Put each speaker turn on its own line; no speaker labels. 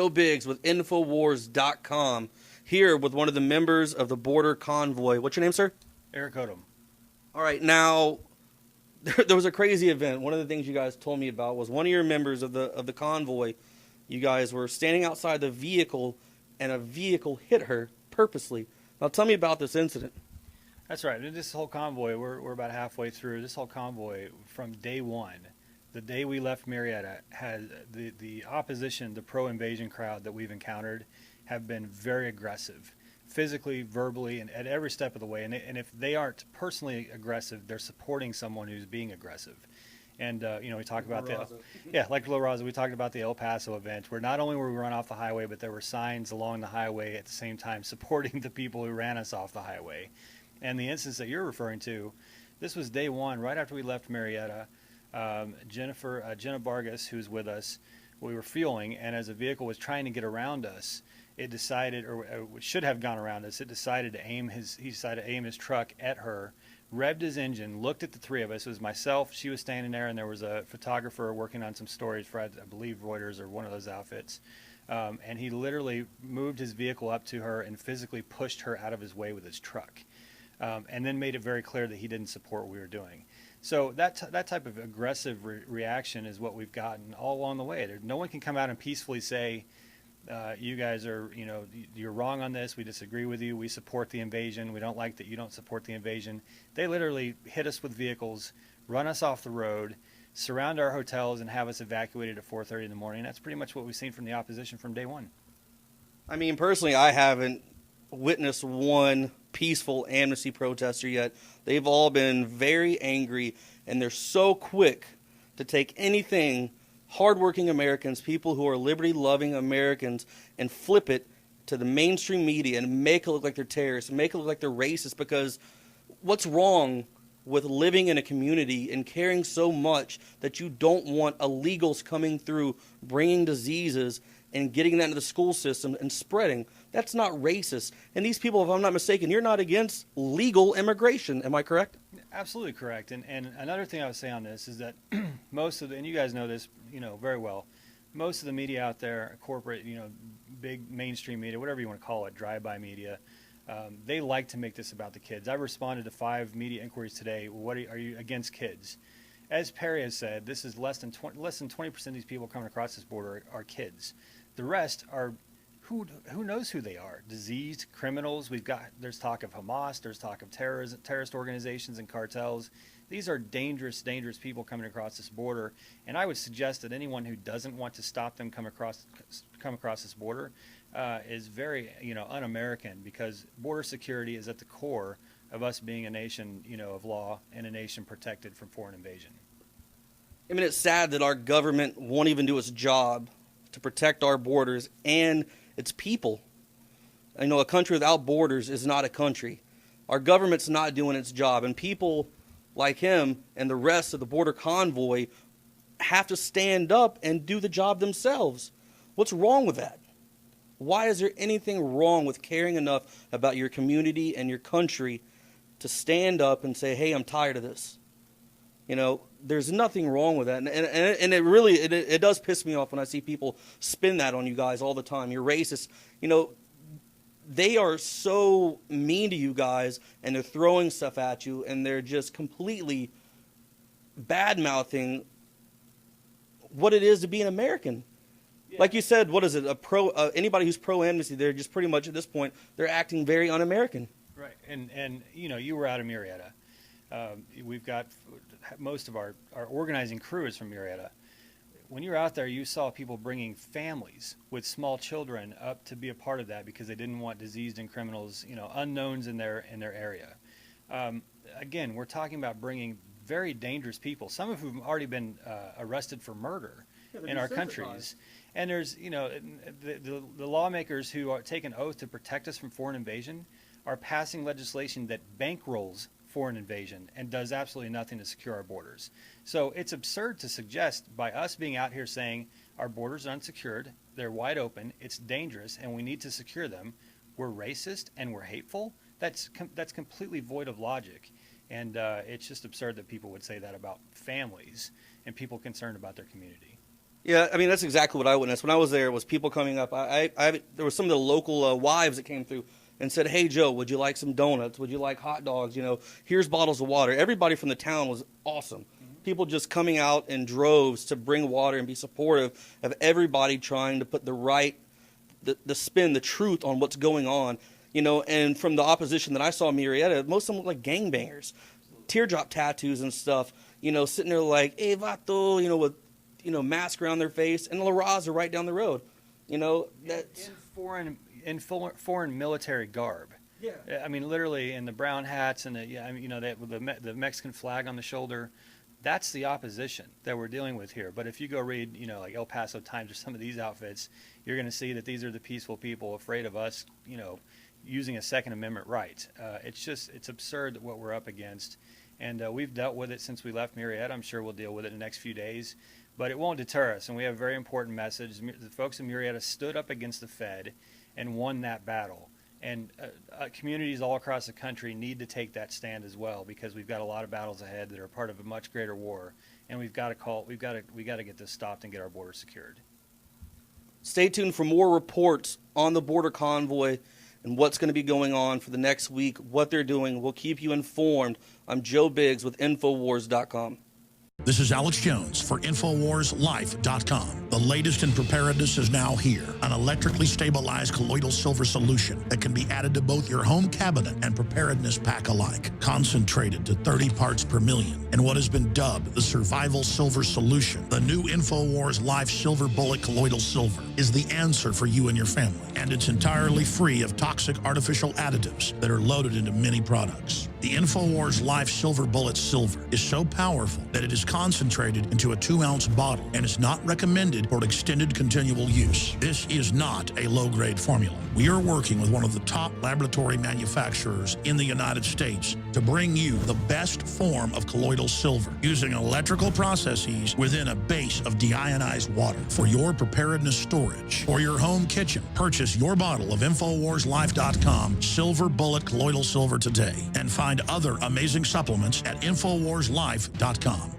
Joe Biggs with Infowars.com, here with one of the members of the Border Convoy. What's your name, sir?
Eric Odom.
All right, now, there was a crazy event. One of the things you guys told me about was one of your members of the convoy. You guys were standing outside the vehicle, and a vehicle hit her purposely. Now, tell me about this incident.
That's right. This whole convoy, we're about halfway through. This whole convoy, from day one, the day we left Marietta, had the opposition, the pro-invasion crowd that we've encountered, have been very aggressive, physically, verbally, and at every step of the way. And if they aren't personally aggressive, they're supporting someone who's being aggressive. And we talked about like La Raza. We talked about the El Paso event, where not only were we run off the highway, but there were signs along the highway at the same time supporting the people who ran us off the highway. And the instance that you're referring to, this was day one, right after we left Marietta. Jenna Vargas, who's with us, we were fueling, and as a vehicle was trying to get around us, it decided, or should have gone around us, he decided to aim his truck at her, revved his engine, looked at the three of us. It was myself, she was standing there, and there was a photographer working on some stories for, I believe, Reuters or one of those outfits. And he literally moved his vehicle up to her and physically pushed her out of his way with his truck. And then made it very clear that he didn't support what we were doing. So that type of aggressive reaction is what we've gotten all along the way. No one can come out and peacefully say, you guys are, you're wrong on this. We disagree with you. We support the invasion. We don't like that you don't support the invasion. They literally hit us with vehicles, run us off the road, surround our hotels, and have us evacuated at 4:30 in the morning. That's pretty much what we've seen from the opposition from day one.
I mean, personally, I haven't witnessed one peaceful amnesty protester yet. They've all been very angry, and they're so quick to take anything hardworking Americans, people who are liberty-loving Americans, and flip it to the mainstream media and make it look like they're terrorists, make it look like they're racist, because what's wrong with living in a community and caring so much that you don't want illegals coming through, bringing diseases and getting that into the school system and spreading? That's not racist. And these people, if I'm not mistaken, you're not against legal immigration. Am I correct?
Absolutely correct. And another thing I would say on this is that most of the, and you guys know this, very well, most of the media out there, corporate, big mainstream media, whatever you want to call it, drive-by media, they like to make this about the kids. I responded to 5 media inquiries today. What are you against kids? As Perry has said, this is less than 20% of these people coming across this border are kids. The rest are who knows who they are? Diseased criminals. There's talk of Hamas. There's talk of terrorist organizations and cartels. These are dangerous people coming across this border. And I would suggest that anyone who doesn't want to stop them come across this border is very un-American, because border security is at the core of us being a nation of law and a nation protected from foreign invasion.
I mean, it's sad that our government won't even do its job to protect our borders and its people. A country without borders is not a country. Our government's not doing its job, and people like him and the rest of the border convoy have to stand up and do the job themselves. What's wrong with that? Why is there anything wrong with caring enough about your community and your country to stand up and say, hey, I'm tired of this? There's nothing wrong with that. And it really, it does piss me off when I see people spin that on you guys all the time. You're racist. They are so mean to you guys, and they're throwing stuff at you, and they're just completely bad-mouthing what it is to be an American. Yeah. Like you said, what is it? Anybody who's pro-amnesty, they're just pretty much at this point, they're acting very un-American.
Right. And you were out of Marietta. We've got most of our organizing crew is from Marietta. When you were out there, you saw people bringing families with small children up to be a part of that because they didn't want diseased and criminals, unknowns in their area. Again, we're talking about bringing very dangerous people, some of whom have already been arrested for murder in our countries. And there's, the lawmakers who take an oath to protect us from foreign invasion are passing legislation that bankrolls foreign invasion and does absolutely nothing to secure our borders. So it's absurd to suggest, by us being out here saying our borders are unsecured, they're wide open, it's dangerous, and we need to secure them, we're racist and we're hateful. That's completely void of logic. And it's just absurd that people would say that about families and people concerned about their community.
Yeah, I mean, that's exactly what I witnessed. When I was there, it was people coming up. There were some of the local wives that came through and said, "Hey, Joe, would you like some donuts? Would you like hot dogs? You know, here's bottles of water." Everybody from the town was awesome. People just coming out in droves to bring water and be supportive of everybody trying to put the spin, the truth on what's going on. You know, and from the opposition that I saw in Murrieta, most of them looked like gangbangers, teardrop tattoos and stuff. You know, sitting there like, "Hey, vato," you know, with mask around their face, and La Raza right down the road. You know, that's
in foreign military garb.
Yeah.
I mean, literally in the brown hats and the Mexican flag on the shoulder. That's the opposition that we're dealing with here. But if you go read, like El Paso Times or some of these outfits, you're going to see that these are the peaceful people afraid of us, using a Second Amendment right. It's absurd what we're up against. And we've dealt with it since we left Murrieta. I'm sure we'll deal with it in the next few days. But it won't deter us. And we have a very important message. The folks in Murrieta stood up against the Fed and won that battle. And communities all across the country need to take that stand as well, because we've got a lot of battles ahead that are part of a much greater war, and we got to get this stopped and get our border secured.
Stay tuned for more reports on the border convoy and what's going to be going on for the next week, what they're doing. We'll keep you informed. I'm Joe Biggs with Infowars.com.
This is Alex Jones for InfoWarsLife.com. The latest in preparedness is now here. An electrically stabilized colloidal silver solution that can be added to both your home cabinet and preparedness pack alike. Concentrated to 30 parts per million in what has been dubbed the survival silver solution. The new InfoWars Life Silver Bullet Colloidal Silver is the answer for you and your family. And it's entirely free of toxic artificial additives that are loaded into many products. The InfoWars Life Silver Bullet Silver is so powerful that it is concentrated into a 2-ounce bottle and is not recommended for extended continual use. This is not a low-grade formula. We are working with one of the top laboratory manufacturers in the United States to bring you the best form of colloidal silver using electrical processes within a base of deionized water for your preparedness storage or your home kitchen. Purchase your bottle of InfoWarsLife.com Silver Bullet Colloidal Silver today and find other amazing supplements at InfoWarsLife.com.